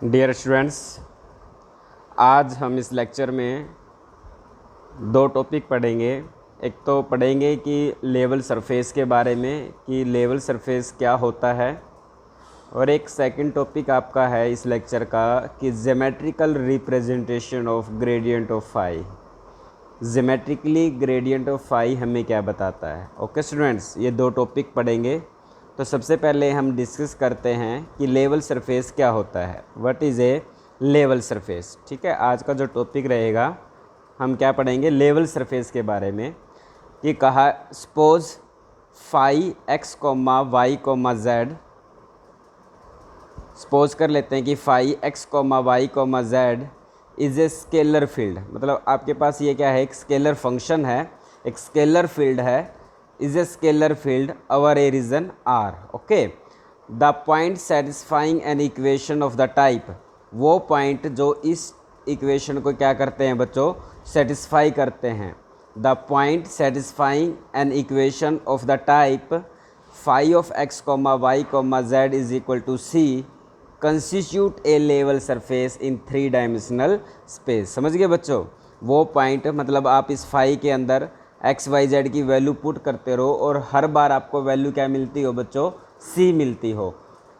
Dear students, आज हम इस लेक्चर में दो टॉपिक पढ़ेंगे। एक तो पढ़ेंगे कि लेवल सरफेस के बारे में कि लेवल सरफेस क्या होता है, और एक सेकंड टॉपिक आपका है इस लेक्चर का कि geometrical representation of gradient of phi. Geometrically gradient of phi हमें क्या बताता है। ओके स्टूडेंट्स, ये दो टॉपिक पढ़ेंगे। तो सबसे पहले हम डिस्कस करते हैं कि लेवल सरफेस क्या होता है। What is a level surface. ठीक है, आज का जो टॉपिक रहेगा हम क्या पढ़ेंगे, लेवल सरफेस के बारे में। कि कहा suppose phi x comma y comma z, suppose कर लेते हैं कि phi x comma y comma z is a scalar field. मतलब आपके पास ये क्या है, एक स्केलर फंक्शन है, एक स्केलर फील्ड है, is a scalar field over a region R. Okay, the point satisfying an equation of the type, वो पॉइंट जो इस इक्वेशन को क्या करते हैं बच्चों, सेटिस्फाई करते हैं। The point satisfying an equation of the type phi of x comma y comma z is equal to C constitute a level surface in 3 dimensional space. समझ गए बच्चों, वो पॉइंट मतलब आप इस फाई के अंदर एक्स वाई जेड की वैल्यू पुट करते रहो और हर बार आपको वैल्यू क्या मिलती हो बच्चों, सी मिलती हो।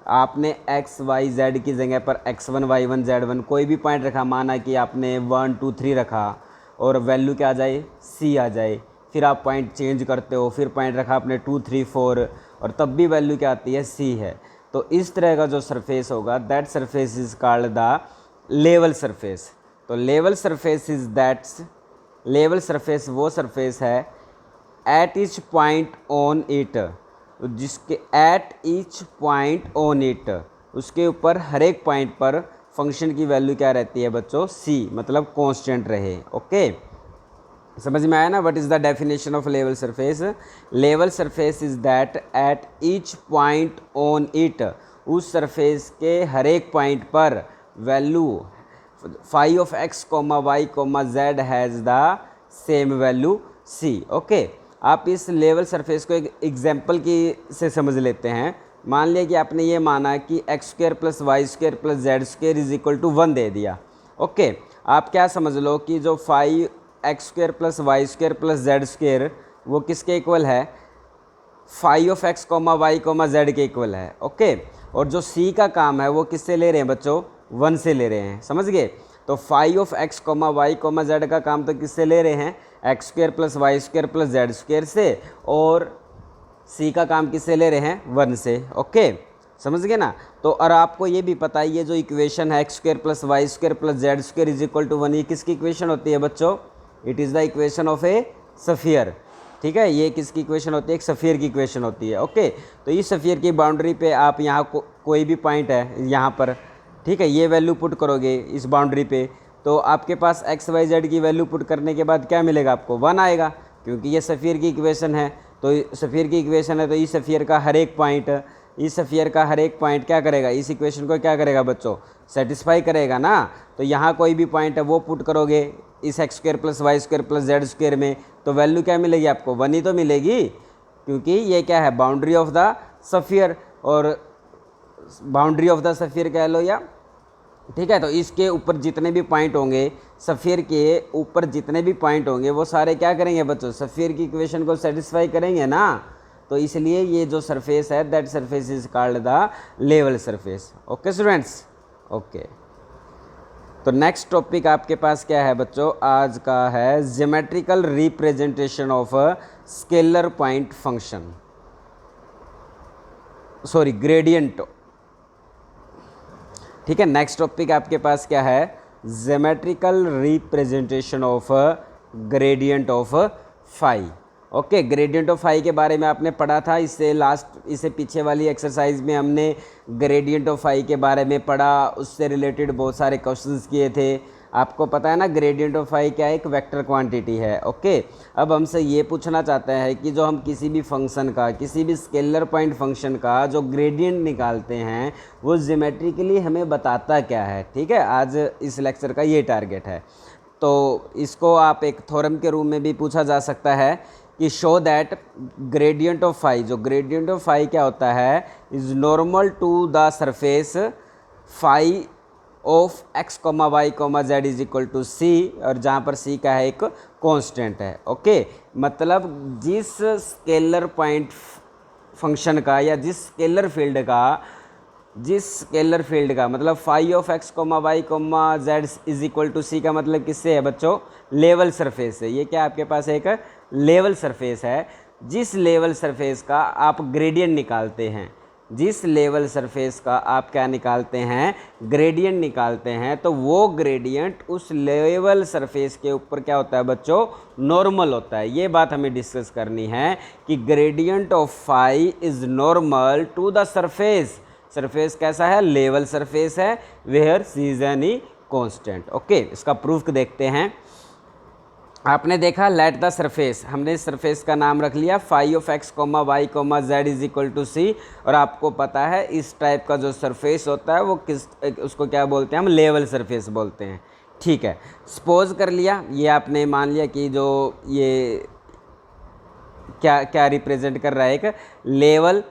आपने एक्स वाई जेड की जगह पर x1 y1 z1 कोई भी पॉइंट रखा, माना कि आपने 1 2 3 रखा और वैल्यू क्या आ जाए, सी आ जाए। फिर आप पॉइंट चेंज करते हो, फिर पॉइंट रखा आपने 2 3 4 और तब भी वैल्यू क्या आती है, सी है। तो इस तरह का जो सरफेस होगा, that surface is called the level surface. तो level surface is that's, level surface वो सरफेस है at each point on it, जिसके at each point on it, उसके ऊपर हर एक पॉइंट पर फंक्शन की वैल्यू क्या रहती है बच्चों, सी, मतलब कांस्टेंट रहे। ओके, समझ में आया ना। What is the definition of level surface. Level surface is that at each point on it, उस सरफेस के हर एक पॉइंट पर value phi of x comma y comma z has the same value C. Okay, आप इस level surface को एक example की से समझ लेते हैं। मान लिया कि आपने ये माना कि x square plus y square plus z square is equal to 1 दे दिया। ओके, आप क्या समझ लो कि जो five x square plus y square plus z square वो किसके इक्वल है, phi of x comma y comma z के इक्वल है। ओके, और जो सी का काम है वो किससे ले रहे हैं बच्चों, 1 से ले रहे हैं। समझ गए। तो phi of x comma y comma z का काम तो किससे ले रहे हैं, x square plus y square plus z square से, और सी का काम किससे ले रहे हैं, 1 से। ओके, समझ गए ना। तो और आपको ये भी पता है, ये जो इक्वेशन है x square plus y square plus z square is equal to 1, ये किसकी इक्वेशन होती है बच्चों, it is the equation of a sphere. ठीक है, ये किसकी इक्वेशन होती है, एक सफियर की इक्वेशन होती है। ओके, तो इस सफियर की बाउंड्री पे आप यहाँ कोई भी पॉइंट है यहाँ पर, ठीक है, ये वैल्यू पुट करोगे इस बाउंड्री पे, तो आपके पास एक्स वाई जेड की वैल्यू पुट करने के बाद क्या मिलेगा आपको, 1 आएगा, क्योंकि ये सफियर की इक्वेशन है। तो सफियर की इक्वेशन है तो इस सफियर का हर एक पॉइंट, इस सफियर का हर एक पॉइंट क्या करेगा, इस इक्वेशन को क्या करेगा बच्चों, सेटिस्फाई करेगा ना। तो यहाँ कोई भी पॉइंट है वो पुट करोगे इस x square plus y square plus z square में, तो वैल्यू क्या मिलेगी आपको, 1 ही तो मिलेगी, क्योंकि ये क्या है, बाउंड्री ऑफ द सफियर, और बाउंड्री ऑफ द सफियर कह लो या, ठीक है। तो इसके ऊपर जितने भी पॉइंट होंगे, सफियर के ऊपर जितने भी पॉइंट होंगे वो सारे क्या करेंगे बच्चों, सफियर की इक्वेशन को सेटिस्फाई करेंगे ना। तो इसलिए ये जो सरफेस है, that surface is called the level surface. Okay students, okay. तो नेक्स्ट टॉपिक आपके पास क्या है बच्चों, आज का है geometrical representation of scalar point function, sorry gradient. ठीक है, नेक्स्ट टॉपिक आपके पास क्या है, geometrical representation of gradient of phi. Okay, gradient of phi के बारे में आपने पढ़ा था, इससे पीछे वाली एक्सरसाइज में हमने ग्रेडियंट ऑफ फाई के बारे में पढ़ा, उससे रिलेटेड बहुत सारे क्वेश्चंस किए थे। आपको पता है ना ग्रेडियंट ऑफ फाई क्या है, एक वेक्टर क्वांटिटी है। ओके, अब हमसे ये पूछना चाहते हैं कि जो हम किसी भी फंक्शन का, किसी भी स्केलर पॉइंट फंक्शन का जो ग्रेडियंट निकालते हैं वो ज्योमेट्रिकली हमें बताता क्या है। ठीक है, आज इस लेक्चर का ये टारगेट है। तो इसको आप एक थ्योरम के रूप में भी पूछा जा सकता है कि show that gradient of phi, जो ग्रेडियंट ऑफ फाई क्या होता है, is normal to the surface phi of x comma y comma z is equal to c, और जहाँ पर सी का है एक कांस्टेंट है। ओके, मतलब जिस स्केलर पॉइंट फंक्शन का या जिस स्केलर फील्ड का मतलब phi of x comma y comma z is equal to c का मतलब किससे है बच्चों, लेवल सरफेस है। ये क्या आपके पास एक लेवल सरफेस है, जिस लेवल सरफेस का आप ग्रेडियंट निकालते हैं, जिस लेवल सरफेस का आप क्या निकालते हैं, ग्रेडियंट निकालते हैं, तो वो ग्रेडियंट उस लेवल सरफेस के ऊपर क्या होता है बच्चों, नॉर्मल होता है। ये बात हमें डिस्कस करनी है कि gradient of phi is normal to the surface. Surface कैसा है, लेवल सरफेस है, where C is any constant. Okay, इसका प्रूफ देखते हैं। आपने देखा लेट द सरफेस, हमने इस सरफेस का नाम रख लिया phi of x comma y comma z is equal to c, और आपको पता है इस टाइप का जो सरफेस होता है वो उसको क्या बोलते हैं, हम लेवल सरफेस बोलते हैं। ठीक है, सपोज कर लिया, ये आपने मान लिया कि जो ये क्या क्या रिप्रेजेंट कर रहा है, एक लेवल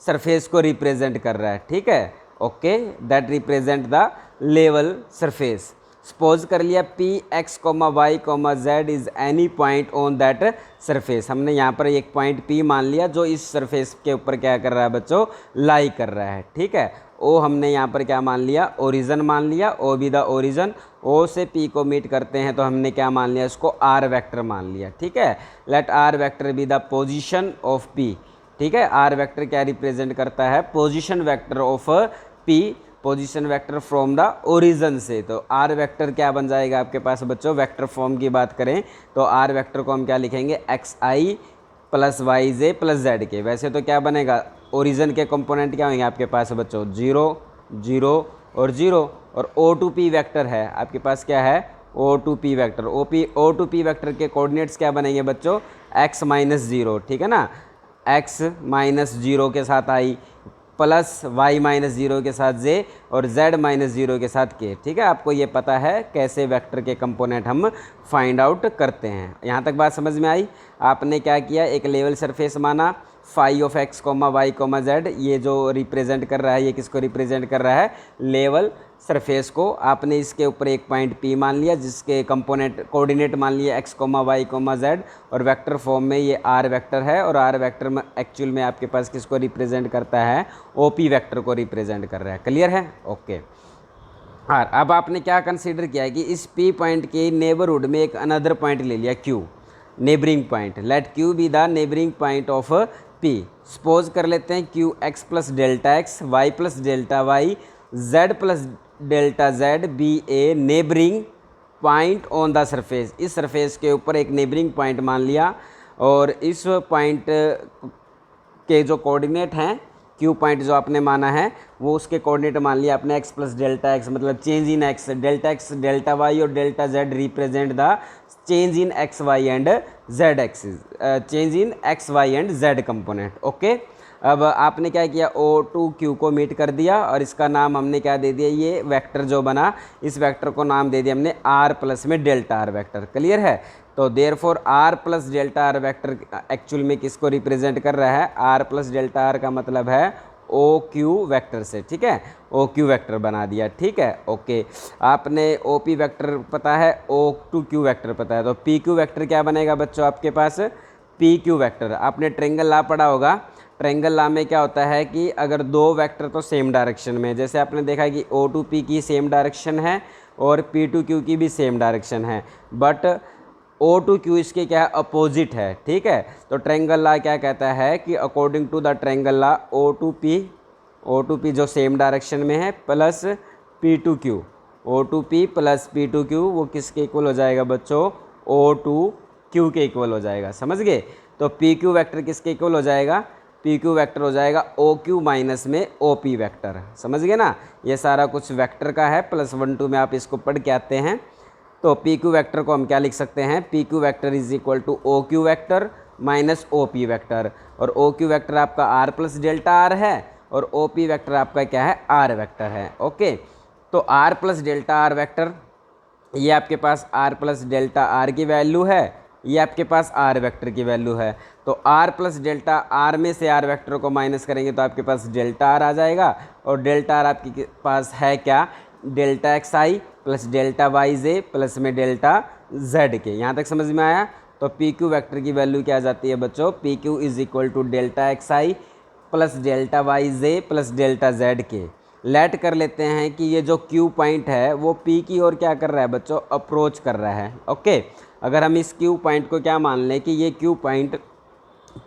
सरफेस को रिप्रेजेंट कर रहा है। ठीक है, okay, that represent the level surface. Suppose कर लिया P x comma y comma z is any point on that surface, हमने यहाँ पर एक पॉइंट पी मान लिया जो इस सरफेस के ऊपर क्या कर रहा है बच्चों, लाई कर रहा है। ठीक है, ओ हमने यहाँ पर क्या मान लिया, ओरिजन मान लिया, ओ बी द ओरिजन, ओ से पी को मीट करते हैं तो हमने क्या मान लिया, इसको आर वेक्टर मान लिया। ठीक है, let R vector be the position of P. ठीक है, आर वेक्टर क्या रिप्रेजेंट करता है, position vector of P, position vector from the origin से। तो आर वेक्टर क्या बन जाएगा आपके पास बच्चों, वेक्टर फॉर्म की बात करें तो आर वेक्टर को हम क्या लिखेंगे, x i plus Y j plus Z के। वैसे तो क्या बनेगा, ओरिजन के कंपोनेंट क्या होंगे आपके पास बच्चों, 0 0 और 0, और ओ टू पी वैक्टर है आपके पास, क्या है, O to P vector. O to P vector के कोऑर्डिनेट्स क्या बनेंगे बच्चों, एक्स माइनस 0, ठीक है ना, x माइनस 0 के साथ आई प्लस y माइनस 0 के साथ j और z माइनस 0 के साथ k। ठीक है, आपको ये पता है कैसे वेक्टर के कंपोनेंट हम फाइंड आउट करते हैं। यहाँ तक बात समझ में आई। आपने क्या किया, एक लेवल सरफेस माना phi of x comma y comma z, ये जो रिप्रेजेंट कर रहा है, ये किसको रिप्रेजेंट कर रहा है, लेवल सरफेस को। आपने इसके ऊपर एक पॉइंट P मान लिया जिसके कंपोनेंट कोऑर्डिनेट मान लिया x comma y comma z, और वेक्टर फॉर्म में ये आर वेक्टर है, और आर वेक्टर में एक्चुअल में आपके पास किसको रिप्रेजेंट करता है, OP वेक्टर को रिप्रेजेंट कर रहा है। क्लियर है, ओके। और अब आपने क्या कंसीडर किया है कि इस P पॉइंट के नेबरहुड में एक अनदर पॉइंट ले लिया Q, neighbouring point. Let Q be the neighbouring point of P। Suppose कर लेते हैं Q x plus delta x, y plus delta y, z plus delta z be a neighbouring point on the surface. इस surface के ऊपर एक neighbouring point मान लिया, और इस पॉइंट के जो कोऑर्डिनेट हैं, क्यू पॉइंट जो आपने माना है वो उसके कोऑर्डिनेट मान लिया आपने एक्स प्लस डेल्टा एक्स, मतलब change in x, delta x delta y और delta z represent the change in x y and z axis, change in x y and z component. Okay, अब आपने क्या किया, O to Q को meet कर दिया, और इसका नाम हमने क्या दे दिया, ये वेक्टर जो बना इस वेक्टर को नाम दे दिया हमने आर प्लस में डेल्टा आर वेक्टर। क्लियर है, तो therefore R plus delta R vector actual में किसको रिप्रेजेंट कर रहा है, आर प्लस डेल्टा आर का मतलब है ओ क्यू वैक्टर से। ठीक है, ओ क्यू वैक्टर बना दिया। ठीक है, ओके। आपने ओ पी वैक्टर पता है, ओ टू क्यू वैक्टर पता है, तो पी क्यू वैक्टर क्या बनेगा बच्चों आपके पास, पी क्यू वैक्टर। आपने ट्रायंगल लॉ पढ़ा होगा, ट्रायंगल लॉ में क्या होता है कि अगर दो वेक्टर तो सेम डायरेक्शन में, जैसे आपने देखा कि ओ टू पी की सेम डायरेक्शन है और पी टू क्यू की भी सेम डायरेक्शन है, बट ओ टू क्यू इसके क्या है, अपोजिट है। ठीक है, तो ट्रायंगल लॉ क्या कहता है कि according to the triangle law O to P जो सेम डायरेक्शन में है plus P to Q, O to P plus P to Q वो किसके इक्वल हो जाएगा बच्चों, ओ टू क्यू के इक्वल हो जाएगा। समझ गए, तो पी क्यू वैक्टर किसके इक्वल हो जाएगा, पी क्यू वैक्टर हो जाएगा ओ क्यू माइनस में ओ पी वैक्टर। समझ गए ना, ये सारा कुछ वैक्टर का है, प्लस 1 2 में आप इसको पढ़ के आते हैं। तो पी क्यू वैक्टर को हम क्या लिख सकते हैं, P Q vector is equal to O Q vector minus O P vector, और ओ क्यू वैक्टर आपका आर प्लस डेल्टा आर है और ओ पी वैक्टर आपका क्या है, आर वैक्टर है। ओके, तो R plus delta R vector, ये आपके पास आर प्लस डेल्टा आर की वैल्यू है, ये आपके पास आर वेक्टर की वैल्यू है। तो आर प्लस डेल्टा आर में से आर वेक्टर को माइनस करेंगे तो आपके पास डेल्टा आर आ जाएगा, और डेल्टा आर आपके पास है क्या, delta x i plus delta y j plus में डेल्टा जेड के। यहाँ तक समझ में आया? तो पी क्यू वैक्टर की वैल्यू क्या आ जाती है बच्चों? P q is equal to delta x i plus delta y j plus delta z k. Let कर लेते हैं कि ये जो क्यू पॉइंट है वो पी की ओर क्या कर रहा है बच्चों? अप्रोच कर रहा है। ओके, अगर हम इस क्यू पॉइंट को क्या मान लें कि ये क्यू पॉइंट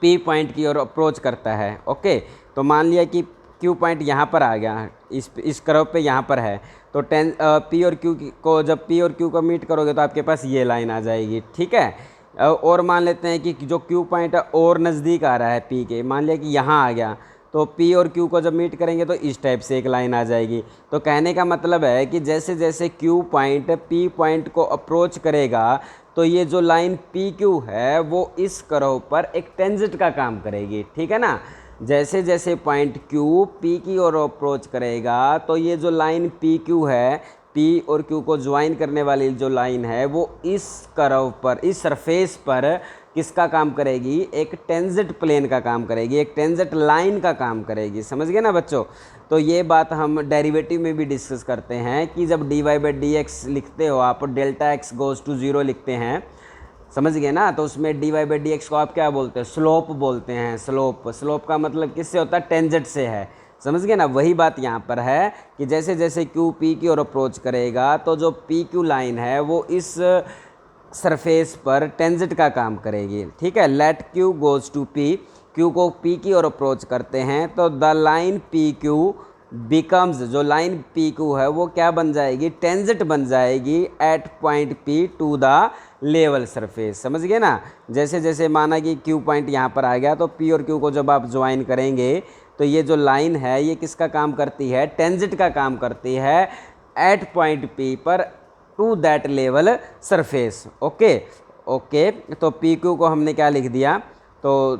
पी पॉइंट की ओर अप्रोच करता है। ओके, तो मान लिया कि क्यू पॉइंट यहाँ पर आ गया, इस कर्व पे यहाँ पर है, तो पी और क्यू को जब पी और क्यू को मीट करोगे तो आपके पास ये लाइन आ जाएगी। ठीक है, और मान लेते हैं कि जो क्यू पॉइंट है और नज़दीक आ रहा है पी के, मान लिया कि यहाँ आ गया, तो पी और क्यू को जब मीट करेंगे तो इस टाइप से एक लाइन आ जाएगी। तो कहने का मतलब है कि जैसे जैसे क्यू पॉइंट पी पॉइंट को अप्रोच करेगा तो ये जो लाइन पी क्यू है वो इस कर्व पर एक टेंजेंट का काम करेगी। ठीक है ना, जैसे जैसे पॉइंट क्यू पी की ओर अप्रोच करेगा तो ये जो लाइन पी क्यू है, पी और क्यू को ज्वाइन करने वाली जो लाइन है वो इस कर्व पर, इस सरफेस पर किसका काम करेगी? एक टेंजेंट प्लेन का काम करेगी, एक टेंजेंट लाइन का काम करेगी। समझ गए ना बच्चों? तो ये बात हम डेरिवेटिव में भी डिस्कस करते हैं कि जब d y by d x लिखते हो आप, delta x goes to zero लिखते हैं, समझ गए ना? तो उसमें d y by d x को आप क्या बोलते हैं? स्लोप बोलते हैं। स्लोप, स्लोप का मतलब किससे होता है? टेंजेंट से है। समझ गए ना? वही बात यहाँ पर है कि जैसे जैसे क्यू पी की ओर अप्रोच करेगा तो जो पी क्यू लाइन है वो इस सरफेस पर टेंजेंट का काम करेगी। ठीक है, let q goes to p, q को पी की ओर अप्रोच करते हैं तो the line p q becomes, जो लाइन पी क्यू है वो क्या बन जाएगी? टेंजेंट बन जाएगी at point P to the level surface. समझ गए ना? जैसे जैसे माना कि क्यू पॉइंट यहाँ पर आ गया तो पी और क्यू को जब आप ज्वाइन करेंगे तो ये जो लाइन है ये किसका काम करती है? टेंजेंट का काम करती है एट पॉइंट पी पर to that level surface. Okay okay, तो पी क्यू को हमने क्या लिख दिया? तो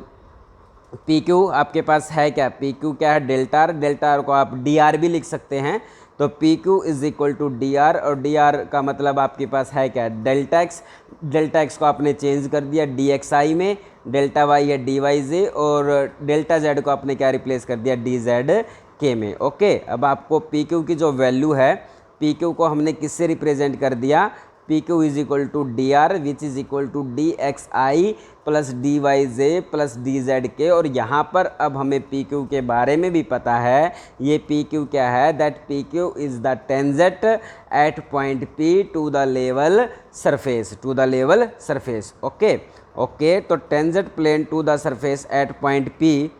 पी क्यू आपके पास है क्या? पी क्यू क्या है? Delta R. डेल्टा आर को आप डी आर भी लिख सकते हैं। तो P q is equal to d r, और डी आर का मतलब आपके पास है क्या? Delta x. डेल्टा एक्स को आपने चेंज कर दिया डी एक्स आई में, डेल्टा वाई है डी वाई जे, और डेल्टा जेड को आपने क्या रिप्लेस कर दिया? डी जेड के में। ओके, अब आपको पी क्यू की जो वैल्यू है, पी क्यू को हमने किससे रिप्रेजेंट कर दिया? P q is equal to d r which is equal to d x i plus d y j plus d z k. और यहाँ पर अब हमें पी क्यू के बारे में भी पता है। ये पी क्यू क्या है? That P Q is the tangent at point P to the level surface, to the level surface. Okay okay, तो tangent plane to the surface at point P.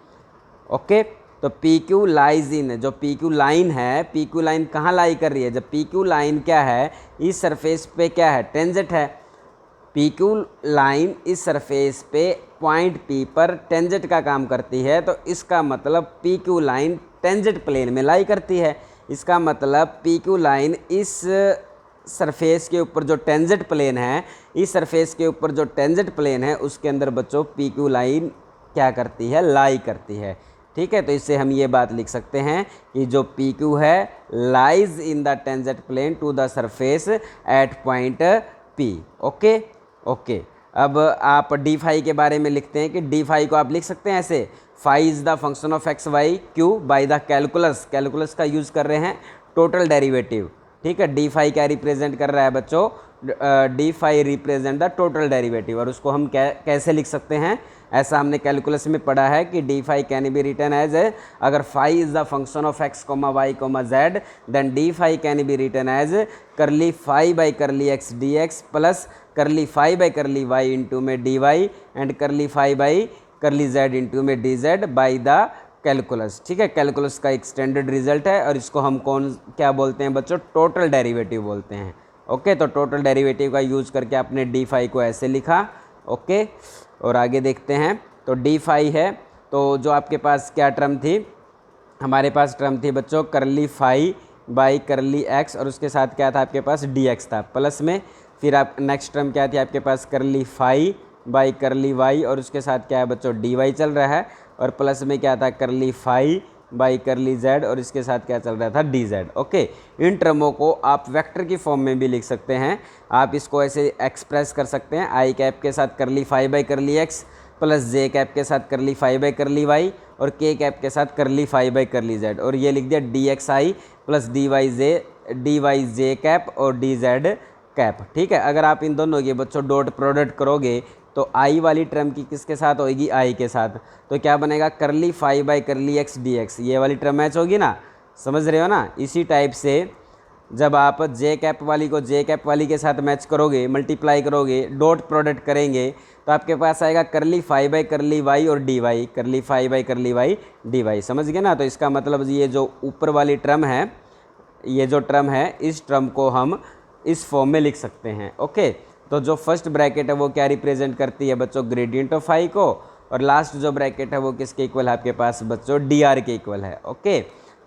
Okay, तो पी क्यू लाइज इन, जो P Q line है, P Q line कहाँ lie कर रही है? जब P Q line क्या है? इस सरफेस पे क्या है? टेंजेंट है। पी क्यू लाइन इस सरफेस पे पॉइंट पी पर टेंजेंट का काम करती है, तो इसका मतलब p Q line tangent plane में लाई करती है। इसका मतलब पी क्यू लाइन इस सरफेस के ऊपर जो टेंजेंट प्लेन है, इस सरफेस के ऊपर जो टेंजेंट प्लेन है उसके अंदर बच्चों पी क्यू लाइन क्या करती है? लाई करती है। ठीक है, तो इससे हम ये बात लिख सकते हैं कि जो पी क्यू है lies in the tangent plane to the surface at point P. Okay okay, अब आप डी फाई के बारे में लिखते हैं कि डी फाई को आप लिख सकते हैं ऐसे, phi is the function of x y q by the calculus. Calculus का यूज़ कर रहे हैं टोटल डेरिवेटिव। ठीक है, डी फाई क्या रिप्रेजेंट कर रहा है बच्चों? D phi represent the total derivative. और उसको हम कैसे लिख सकते हैं? ऐसा हमने कैलकुलस में पढ़ा है कि d phi can be written as a, अगर phi is the function of x comma y comma z, then d phi can be written as curly phi by curly x d x plus curly phi by curly y into में d y and curly phi by curly z into में d z by the calculus. ठीक है, calculus का एक standard result है और इसको हम क्या बोलते हैं बच्चों? टोटल डेरिवेटिव बोलते हैं। ओके, तो टोटल डेरिवेटिव का यूज़ करके आपने डी फाई को ऐसे लिखा। ओके, और आगे देखते हैं। तो डी फाई है, तो जो आपके पास क्या टर्म थी? हमारे पास टर्म थी बच्चों करली फाई बाई करली एक्स, और उसके साथ क्या था आपके पास? डी एक्स था प्लस में। फिर आप नेक्स्ट टर्म क्या थी आपके पास? करली फाई बाई करली वाई, और उसके साथ क्या है बच्चों? डी वाई चल रहा है, और प्लस में क्या था? करली फाई बाई करली जेड, और इसके साथ क्या चल रहा था? D Z. ओके, इन टर्मों को आप वेक्टर की फॉर्म में भी लिख सकते हैं। आप इसको ऐसे एक्सप्रेस कर सकते हैं, आई कैप के साथ curly phi by curly x plus j cap के साथ curly phi by curly y और के कैप के साथ curly phi by curly Z, और ये लिख दिया D x i plus d y J D y J cap और डी जेड कैप। ठीक है, अगर आप इन दोनों के बच्चों डॉट प्रोडक्ट करोगे तो आई वाली टर्म की किसके साथ होगी, आई के साथ, तो क्या बनेगा curly phi by curly x d x, ये वाली टर्म मैच होगी ना, समझ रहे हो ना। इसी टाइप से जब आप जे कैप वाली को जे कैप वाली के साथ मैच करोगे, मल्टीप्लाई करोगे, डॉट प्रोडक्ट करेंगे, तो आपके पास आएगा curly phi by curly y और d y, curly phi by curly y d y, समझ गए ना। तो इसका मतलब ये जो ऊपर वाली टर्म है, ये जो टर्म है, इस टर्म को हम इस फॉर्म में लिख सकते हैं। ओके, तो जो फर्स्ट ब्रैकेट है वो क्या रिप्रेजेंट करती है बच्चों, ग्रेडियंट ऑफ फाई को, और लास्ट जो ब्रैकेट है वो किसके इक्वल है आपके पास बच्चों, डी आर के इक्वल है। ओके,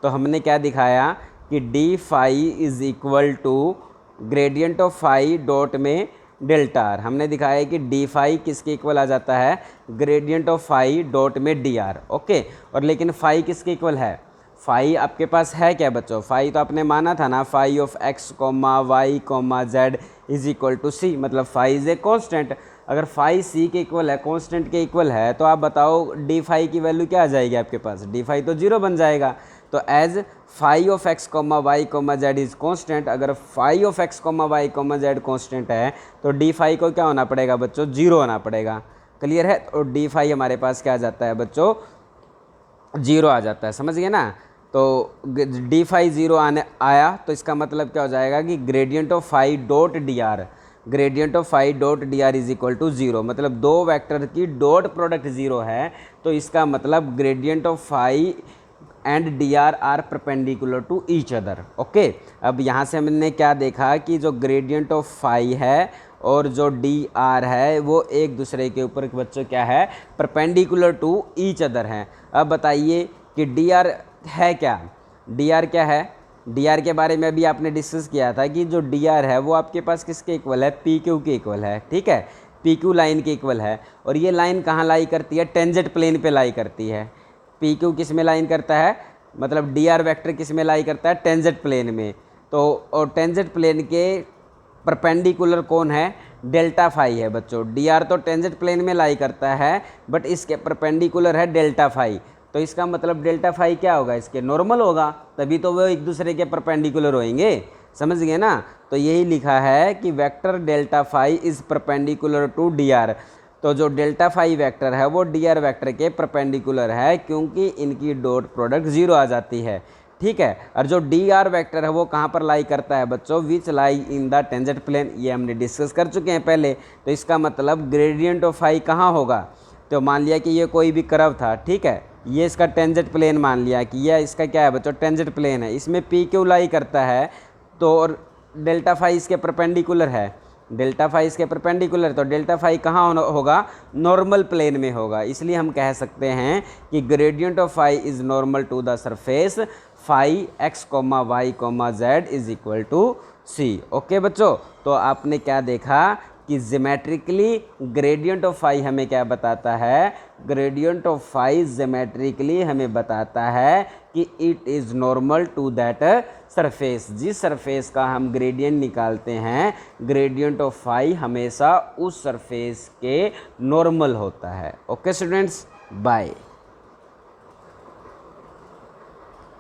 तो हमने क्या दिखाया कि d phi is equal to gradient of phi dot में डेल्टा आर। हमने दिखाया कि डी फाई किसके इक्वल आ जाता है, ग्रेडियंट ऑफ फाई डॉट में डी आर। ओके, और लेकिन फाई किसके इक्वल है, फाई आपके पास है क्या बच्चों, फाई तो आपने माना था ना, phi of x comma y comma z is equal to c, मतलब फाई इज ए कॉन्स्टेंट। अगर फाई सी के इक्वल है, कॉन्स्टेंट के इक्वल है, तो आप बताओ डी फाई की वैल्यू क्या आ जाएगी आपके पास, डी फाई तो जीरो बन जाएगा। तो as phi of x comma y comma z is constant, अगर phi of x comma y comma z constant है तो डी फाई को क्या होना पड़ेगा बच्चों, जीरो होना पड़ेगा। क्लियर है, तो डी फाई हमारे पास क्या आ जाता है बच्चों, जीरो आ जाता है, समझ गए ना। तो डी फाई जीरो आया तो इसका मतलब क्या हो जाएगा कि gradient of phi dot d r, gradient of phi dot d r is equal to zero, मतलब दो वेक्टर की डॉट प्रोडक्ट जीरो है, तो इसका मतलब gradient of phi and d r are perpendicular to each other. Okay, अब यहाँ से हमने क्या देखा कि जो ग्रेडियंट ऑफ फाई है और जो डी आर है वो एक दूसरे के ऊपर बच्चों क्या है, परपेंडिकुलर टू ईच अदर हैं। अब बताइए कि डी आर है क्या, डी आर क्या है, डी आर के बारे में अभी आपने डिस्कस किया था कि जो डी आर है वो आपके पास किसके इक्वल है, पी क्यू के इक्वल है। ठीक है, पी क्यू लाइन के इक्वल है, और ये लाइन कहाँ लाई करती है, टेंजेंट प्लेन पे लाई करती है। पी क्यू किस में लाइन करता है, मतलब डी आर वैक्टर किस में लाई करता है, टेंजेंट प्लेन में। तो और टेंजेंट प्लेन के परपेंडिकुलर कौन है, डेल्टा फाई है बच्चों। डी आर तो टेंजेंट प्लेन में लाई करता है, बट इसके परपेंडिकुलर है डेल्टा फाई, तो इसका मतलब डेल्टा फाई क्या होगा, इसके नॉर्मल होगा, तभी तो वो एक दूसरे के परपेंडिकुलर होंगे, समझ गए ना। तो यही लिखा है कि vector delta phi is perpendicular to d r, तो जो डेल्टा फाई वेक्टर है वो डी आर वेक्टर के परपेंडिकुलर है, क्योंकि इनकी डॉट प्रोडक्ट जीरो आ जाती है। ठीक है, और जो डी आर वेक्टर है वो कहाँ पर लाई करता है बच्चों, विच लाई इन द टेंजेंट प्लेन, ये हमने डिस्कस कर चुके हैं पहले। तो इसका मतलब ग्रेडियंट ऑफ फाई कहाँ होगा, तो मान लिया कि ये कोई भी कर्व था, ठीक है, ये इसका टेंजेंट प्लेन मान लिया कि यह इसका क्या है बच्चों, टेंजेंट प्लेन है, इसमें पी क्यू लाई करता है, तो और डेल्टा फाई इसके परपेंडिकुलर है, डेल्टा फाई इसके परपेंडिकुलर, तो डेल्टा फाई कहाँ होगा, नॉर्मल प्लेन में होगा। इसलिए हम कह सकते हैं कि gradient of phi is normal to the surface phi x comma y comma z is equal to c. Okay बच्चों, तो आपने क्या देखा कि ज्योमेट्रिकली ग्रेडियंट ऑफ फाई हमें क्या बताता है, ग्रेडियंट ऑफ फाई ज्योमेट्रिकली हमें बताता है कि it is normal to that surface, जिस सरफेस का हम ग्रेडियंट निकालते हैं, ग्रेडियंट ऑफ फाई हमेशा उस सरफेस के नॉर्मल होता है। Okay students, bye.